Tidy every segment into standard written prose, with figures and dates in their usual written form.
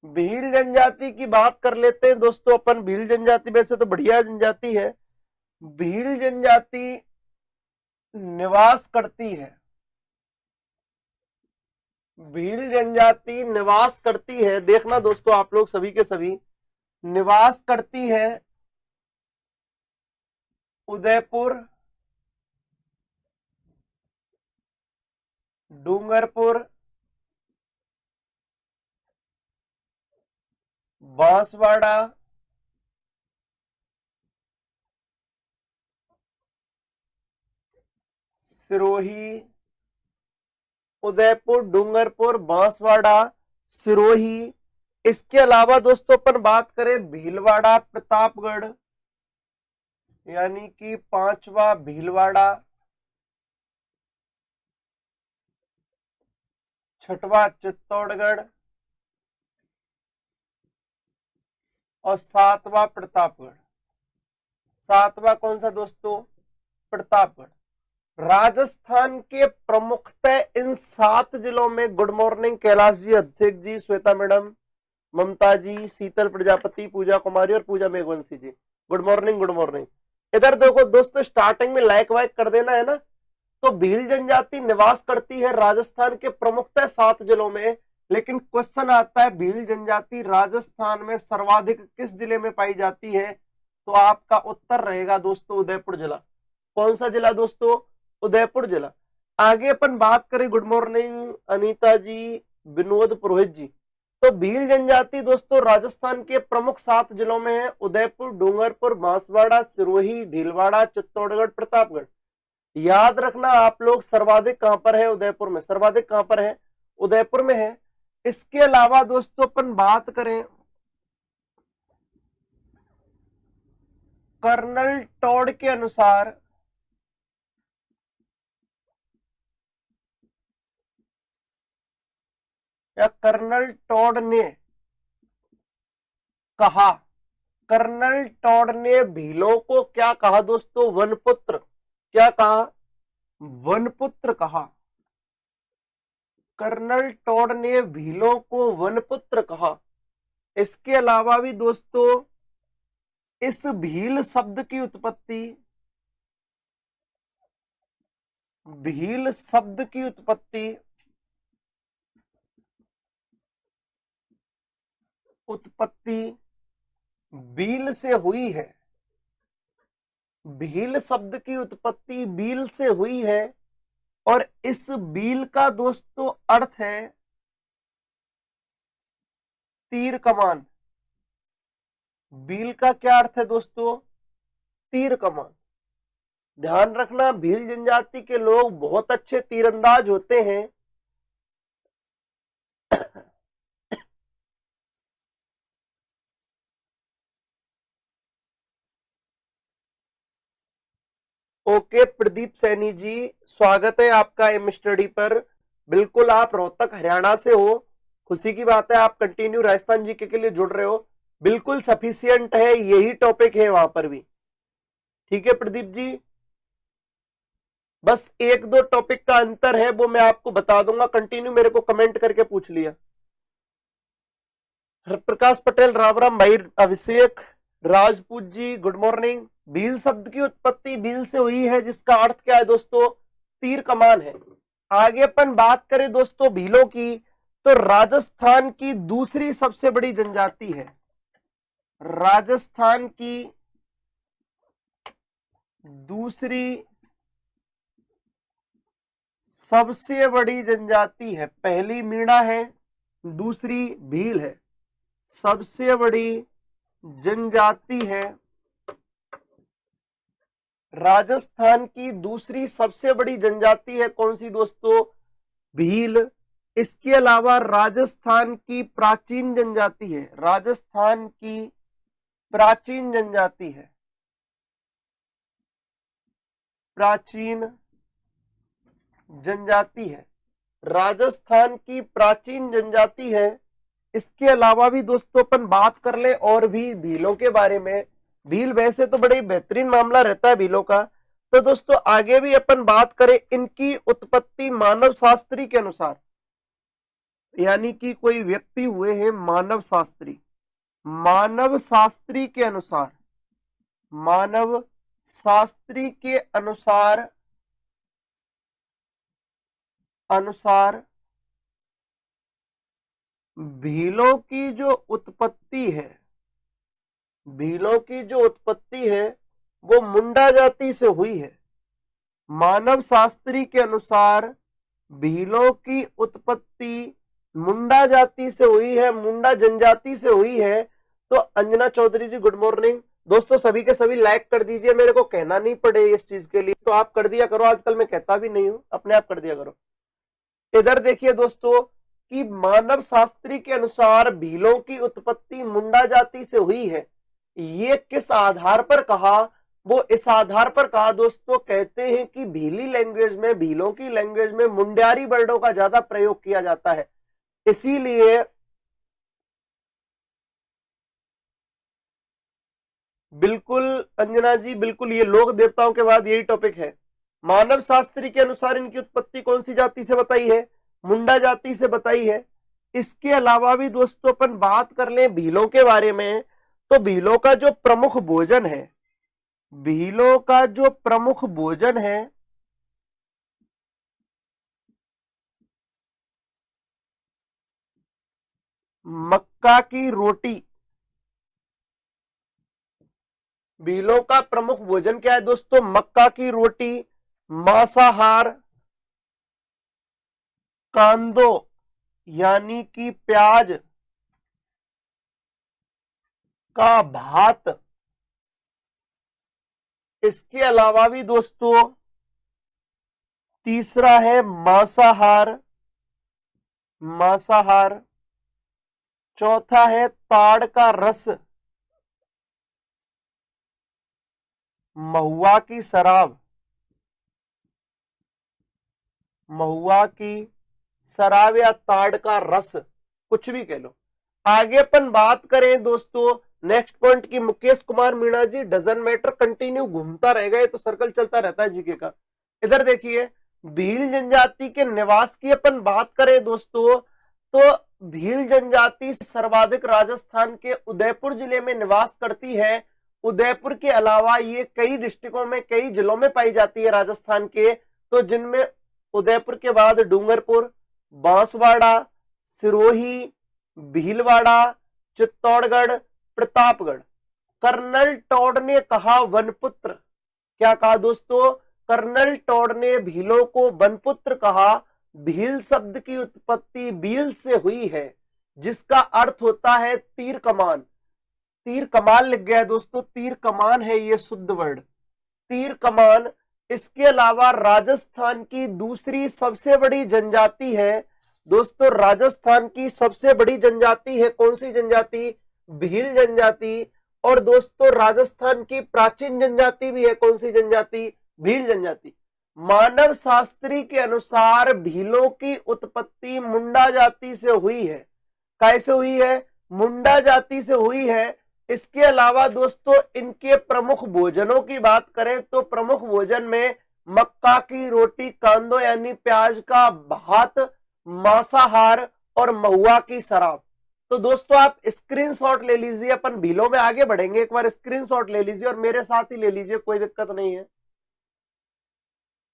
भील जनजाति की बात कर लेते हैं दोस्तों अपन। भील जनजाति वैसे तो बढ़िया जनजाति है। भील जनजाति निवास करती है, भील जनजाति निवास करती है, देखना दोस्तों आप लोग सभी के सभी, निवास करती है उदयपुर, डूंगरपुर, बांसवाड़ा, सिरोही, उदयपुर, डूंगरपुर, बांसवाड़ा, सिरोही। इसके अलावा दोस्तों अपन बात करें भीलवाड़ा, प्रतापगढ़, यानी कि पांचवा भीलवाड़ा, छठवां चित्तौड़गढ़ और सातवां प्रतापगढ़। सातवां कौन सा दोस्तों? प्रतापगढ़। राजस्थान के प्रमुखतः इन 7 जिलों में, good morning Kailash ji, Abhishek ji, Shweta madam, ममता जी, शीतल प्रजापति, पूजा कुमारी और पूजा मेघवंशी जी, गुड मॉर्निंग गुड मॉर्निंग। इधर देखो दोस्तों, स्टार्टिंग में लाइक वाइक कर देना है ना। तो भील जनजाति निवास करती है राजस्थान के प्रमुखतः 7 जिलों में, लेकिन क्वेश्चन आता है भील जनजाति राजस्थान में सर्वाधिक किस जिले में पाई जाती है? तो आपका उत्तर रहेगा दोस्तों उदयपुर जिला। कौन सा जिला दोस्तों? उदयपुर जिला। आगे अपन बात करें, गुड मॉर्निंग अनीता जी, विनोद पुरोहित जी। तो भील जनजाति दोस्तों राजस्थान के प्रमुख 7 जिलों में है, उदयपुर, डूंगरपुर, बांसवाड़ा, सिरोही, भीलवाड़ा, चित्तौड़गढ़, प्रतापगढ़। याद रखना आप लोग, सर्वाधिक कहां पर है? उदयपुर में। सर्वाधिक कहां पर है? उदयपुर में है। इसके अलावा दोस्तों अपन बात करें कर्नल टॉड के अनुसार, या कर्नल टॉड ने कहा, कर्नल टॉड ने भीलों को क्या कहा दोस्तों? वनपुत्र। क्या कहा? वनपुत्र कहा। कर्नल टॉड ने भीलों को वनपुत्र कहा। इसके अलावा भी दोस्तों इस भील शब्द की उत्पत्ति, भील शब्द की उत्पत्ति बील से हुई है। भील शब्द की उत्पत्ति बील से हुई है, और इस बील का दोस्तों अर्थ है तीर कमान। बील का क्या अर्थ है दोस्तों? तीर कमान। ध्यान रखना, भील जनजाति के लोग बहुत अच्छे तीरंदाज होते हैं। ओके प्रदीप सैनी जी, स्वागत है आपका एम स्टडी पर। बिल्कुल आप रोहतक हरियाणा से हो, खुशी की बात है। आप कंटिन्यू राजस्थान जीके के लिए जुड़ रहे हो, बिल्कुल सफिशियंट है, यही टॉपिक है वहां पर भी। ठीक है प्रदीप जी, बस 1-2 टॉपिक का अंतर है, वो मैं आपको बता दूंगा। कंटिन्यू मेरे को कमेंट करके पूछ लिया। प्रकाश पटेल, राम राम भाई। अभिषेक राजपूत जी, गुड मॉर्निंग। भील शब्द की उत्पत्ति भील से हुई है, जिसका अर्थ क्या है दोस्तों? तीर कमान है। आगे अपन बात करें दोस्तों भीलों की, तो राजस्थान की दूसरी सबसे बड़ी जनजाति है। राजस्थान की दूसरी सबसे बड़ी जनजाति है। पहली मीणा है, दूसरी भील है। सबसे बड़ी जनजाति है राजस्थान की, दूसरी सबसे बड़ी जनजाति है कौन सी दोस्तों? भील। इसके अलावा राजस्थान की प्राचीन जनजाति है, राजस्थान की प्राचीन जनजाति है, प्राचीन जनजाति है, राजस्थान की प्राचीन जनजाति है। इसके अलावा भी दोस्तों अपन बात कर ले और भी भीलों के बारे में। भील वैसे तो बड़े बेहतरीन मामला रहता है भीलों का। तो दोस्तों आगे भी अपन बात करें, इनकी उत्पत्ति मानव शास्त्री के अनुसार, यानी कि कोई व्यक्ति हुए हैं मानव शास्त्री। मानव शास्त्री के अनुसार, मानव शास्त्री के अनुसार भीलों की जो उत्पत्ति है, भीलों की जो उत्पत्ति है वो मुंडा जाति से हुई है। मानव शास्त्री के अनुसार भीलों की उत्पत्ति मुंडा जाति से हुई है, मुंडा जनजाति से हुई है। तो अंजना चौधरी जी गुड मॉर्निंग। दोस्तों सभी के सभी लाइक कर दीजिए, मेरे को कहना नहीं पड़े इस चीज के लिए, तो आप कर दिया करो, आजकल मैं कहता भी नहीं हूं, अपने आप कर दिया करो। इधर देखिए दोस्तों कि मानव शास्त्री के अनुसार भीलों की उत्पत्ति मुंडा जाति से हुई है। ये किस आधार पर कहा? वो इस आधार पर कहा दोस्तों, कहते हैं कि भीली लैंग्वेज में, भीलों की लैंग्वेज में मुंड्यारी वर्डों का ज्यादा प्रयोग किया जाता है, इसीलिए बिल्कुल अंजना जी, बिल्कुल ये लोक देवताओं के बाद यही टॉपिक है। मानव शास्त्री के अनुसार इनकी उत्पत्ति कौन सी जाति से बताई है? मुंडा जाति से बताई है। इसके अलावा भी दोस्तों अपन बात कर लें भीलों के बारे में, तो भीलों का जो प्रमुख भोजन है, भीलों का जो प्रमुख भोजन है मक्का की रोटी। भीलों का प्रमुख भोजन क्या है दोस्तों? मक्का की रोटी, मांसाहार, कांदो यानी कि प्याज का भात। इसके अलावा भी दोस्तों तीसरा है मांसाहार, मांसाहार। चौथा है ताड़ का रस, महुआ की शराब, महुआ की शराब या ताड़ का रस, कुछ भी कह लो। आगे अपन बात करें दोस्तों नेक्स्ट पॉइंट की, मुकेश कुमार मीणा जी डजन मैटर, कंटिन्यू घूमता रहेगा ये तो, सर्कल चलता रहता है जीके का। इधर देखिए भील जनजाति के निवास की अपन बात करें दोस्तों, तो भील जनजाति सर्वाधिक राजस्थान के उदयपुर जिले में निवास करती है। उदयपुर के अलावा ये कई डिस्ट्रिक्टों में, कई जिलों में पाई जाती है राजस्थान के, तो जिनमें उदयपुर के बाद डूंगरपुर, बांसवाड़ा, सिरोही, भीलवाड़ा, चित्तौड़गढ़, प्रतापगढ़। कर्नल टॉड ने कहा वनपुत्र, क्या कहा दोस्तों? कर्नल टॉड ने भीलों को वनपुत्र कहा। भील शब्द की उत्पत्ति भील से हुई है, जिसका अर्थ होता है तीर कमान। तीर कमान लिख गया है दोस्तों, तीर कमान है ये शुद्ध वर्ड, तीर कमान। इसके अलावा राजस्थान की दूसरी सबसे बड़ी जनजाति है दोस्तों, राजस्थान की सबसे बड़ी जनजाति है कौन सी जनजाति? भील जनजाति। और दोस्तों राजस्थान की प्राचीन जनजाति भी है कौन सी जनजाति? भील जनजाति। मानव शास्त्री के अनुसार भीलों की उत्पत्ति मुंडा जाति से हुई है। कैसे हुई है? मुंडा जाति से हुई है। इसके अलावा दोस्तों इनके प्रमुख भोजनों की बात करें तो प्रमुख भोजन में मक्का की रोटी, कांदो यानी प्याज का भात, मांसाहार और महुआ की शराब। तो दोस्तों आप स्क्रीनशॉट ले लीजिए, अपन भीलों में आगे बढ़ेंगे, एक बार स्क्रीनशॉट ले लीजिए और मेरे साथ ही ले लीजिए, कोई दिक्कत नहीं है,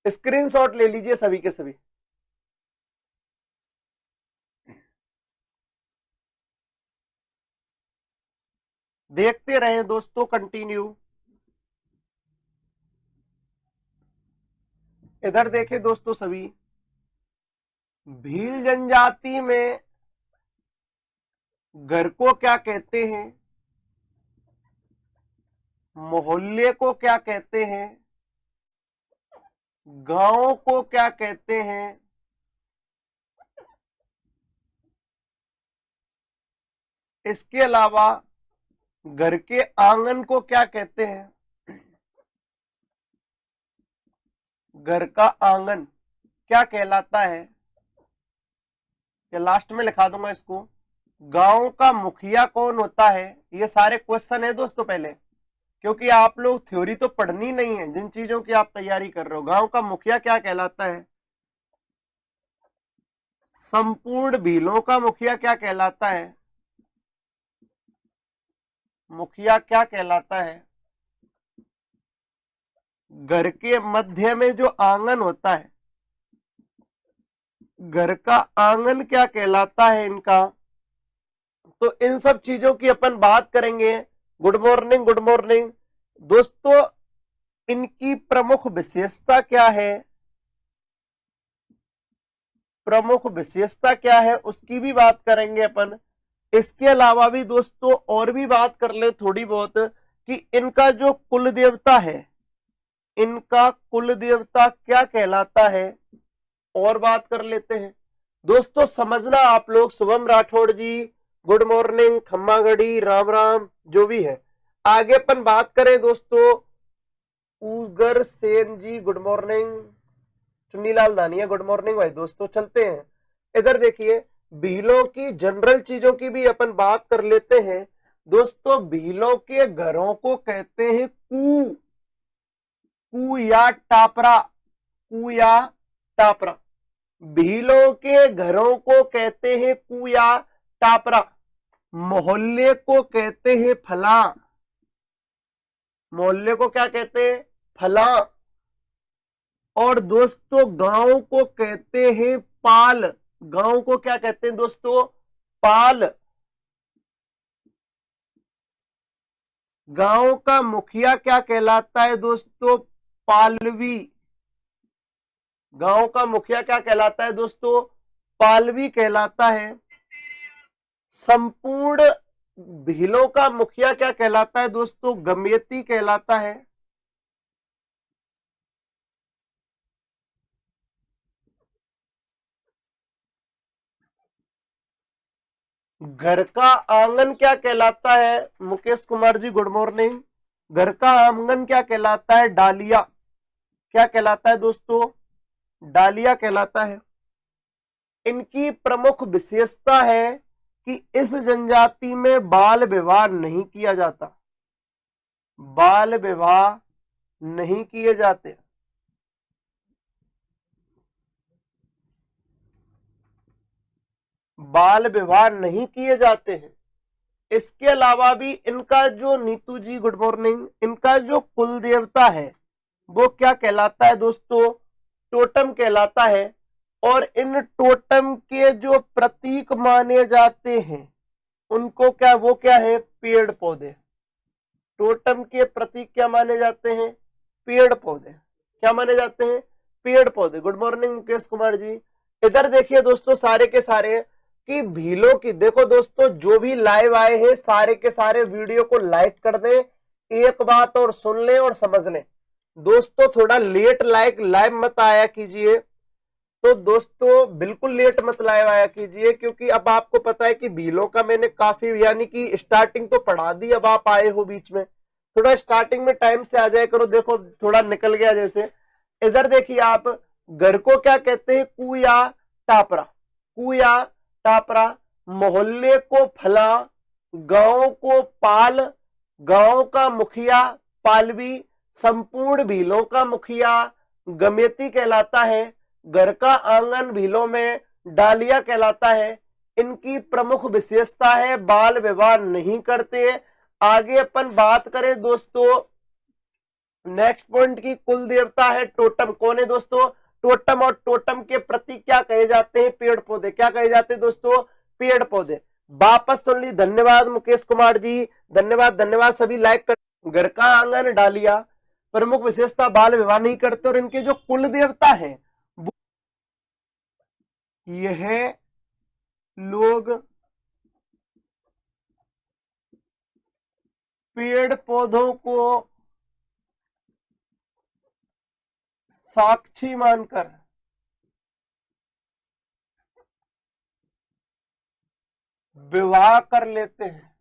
स्क्रीनशॉट ले लीजिए सभी के सभी। देखते रहें दोस्तों कंटिन्यू। इधर देखें दोस्तों सभी, भील जनजाति में घर को क्या कहते हैं, मोहल्ले को क्या कहते हैं, गांव को क्या कहते हैं, इसके अलावा घर के आंगन को क्या कहते हैं? घर का आंगन क्या कहलाता है? या लास्ट में लिखा दूंगा इसको, गांव का मुखिया कौन होता है? ये सारे क्वेश्चन है दोस्तों पहले, क्योंकि आप लोग थ्योरी तो पढ़नी नहीं है, जिन चीजों की आप तैयारी कर रहे हो। गांव का मुखिया क्या कहलाता है? संपूर्ण भीलों का मुखिया क्या कहलाता है? मुखिया क्या कहलाता है? घर के मध्य में जो आंगन होता है, घर का आंगन क्या कहलाता है इनका? तो इन सब चीजों की अपन बात करेंगे। गुड मॉर्निंग, गुड मॉर्निंग दोस्तों। इनकी प्रमुख विशेषता क्या है? प्रमुख विशेषता क्या है उसकी भी बात करेंगे अपन। इसके अलावा भी दोस्तों और भी बात कर ले थोड़ी बहुत कि इनका जो कुल देवता है, इनका कुल देवता क्या कहलाता है, और बात कर लेते हैं दोस्तों। समझना आप लोग। शुभम राठौड़ जी गुड मॉर्निंग, खम्मागढ़ी राम राम, जो भी है। आगे अपन बात करें दोस्तों, उगर सेन जी गुड मॉर्निंग, चुन्नीलाल दानिया गुड मॉर्निंग भाई। दोस्तों चलते हैं इधर, देखिए भीलों की जनरल चीजों की भी अपन बात कर लेते हैं दोस्तों। भीलों के घरों को कहते हैं कू या टापरा, कू या टापरा। भीलों के घरों को कहते हैं कू या टापरा। मोहल्ले को कहते हैं फला, मोहल्ले को क्या कहते हैं? फला। और दोस्तों गांव को कहते हैं पाल, गांव को क्या कहते हैं दोस्तों? पाल। गांव का मुखिया क्या कहलाता है दोस्तों? पालवी। गांव का मुखिया क्या कहलाता है दोस्तों? पालवी कहलाता है। संपूर्ण भीलों का मुखिया क्या कहलाता है दोस्तों? गमेती कहलाता है। घर का आंगन क्या कहलाता है? Mukesh Kumar ji good morning. घर का आंगन क्या कहलाता है? डालिया। क्या कहलाता है दोस्तों? डालिया कहलाता है। इनकी प्रमुख विशेषता है कि इस जनजाति में बाल विवाह नहीं किया जाता, बाल विवाह नहीं किए जाते। बाल विवाह नहीं किए जाते हैं। इसके अलावा भी इनका जो, नीतू जी गुड मॉर्निंग, इनका जो कुल देवता है वो क्या कहलाता है दोस्तों? टोटम कहलाता है। और इन टोटम के जो प्रतीक माने जाते हैं उनको क्या, वो क्या है? पेड़ पौधे। टोटम के प्रतीक क्या माने जाते हैं? पेड़ पौधे। क्या माने जाते हैं? पेड़ पौधे। Good morning Mukesh Kumar ji. इधर देखिए दोस्तों सारे के सारे कि भीलों की, देखो दोस्तों जो भी लाइव आए हैं सारे के सारे वीडियो को लाइक कर दें। एक बात और सुन लें और समझ लें दोस्तों, थोड़ा लेट लाइव मत आया कीजिए। तो दोस्तों बिल्कुल लेट मत लाइव आया कीजिए, क्योंकि अब आपको पता है कि भीलों का मैंने काफी, यानी कि स्टार्टिंग तो पढ़ा दी। अब आप आए हो बीच में, थोड़ा स्टार्टिंग में टाइम से आ जाया करो। देखो थोड़ा निकल गया जैसे। इधर देखिए आप, घर को क्या कहते हैं? कू या टापरा, कू या टापरा। मोहल्ले को फला, गांव को पाल, गांव का मुखिया पालवी, संपूर्ण भीलों का मुखिया गमेती कहलाता है। घर का आंगन भीलों में डालिया कहलाता है। इनकी प्रमुख विशेषता है बाल विवाह नहीं करते। आगे अपन बात करें दोस्तों, नेक्स्ट पॉइंट की, कुल देवता है टोटम। कौन है दोस्तों? टोटम। और टोटम के प्रतीक क्या कहे जाते हैं? पेड़ पौधे। क्या कहे जाते हैं दोस्तों? पेड़ पौधे। वापस सुन ली। धन्यवाद मुकेश कुमार जी, धन्यवाद धन्यवाद। सभी लाइक कर। घर का आंगन डालिया, प्रमुख विशेषता बाल विवाह नहीं करते। और इनके जो कुल देवता है यह लोग पेड़ पौधों को साक्षी मानकर विवाह कर लेते हैं।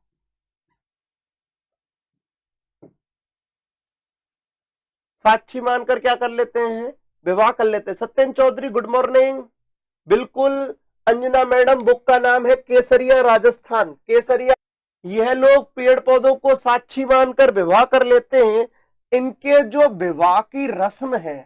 साक्षी मानकर क्या कर लेते हैं? विवाह कर लेते हैं। Satyendra Chaudhary good morning. बिल्कुल। अंजना मैडम, बुक का नाम है केसरिया राजस्थान, केसरिया। यह लोग पेड़ पौधों को साक्षी मानकर विवाह कर लेते हैं। इनके जो विवाह की रस्म है,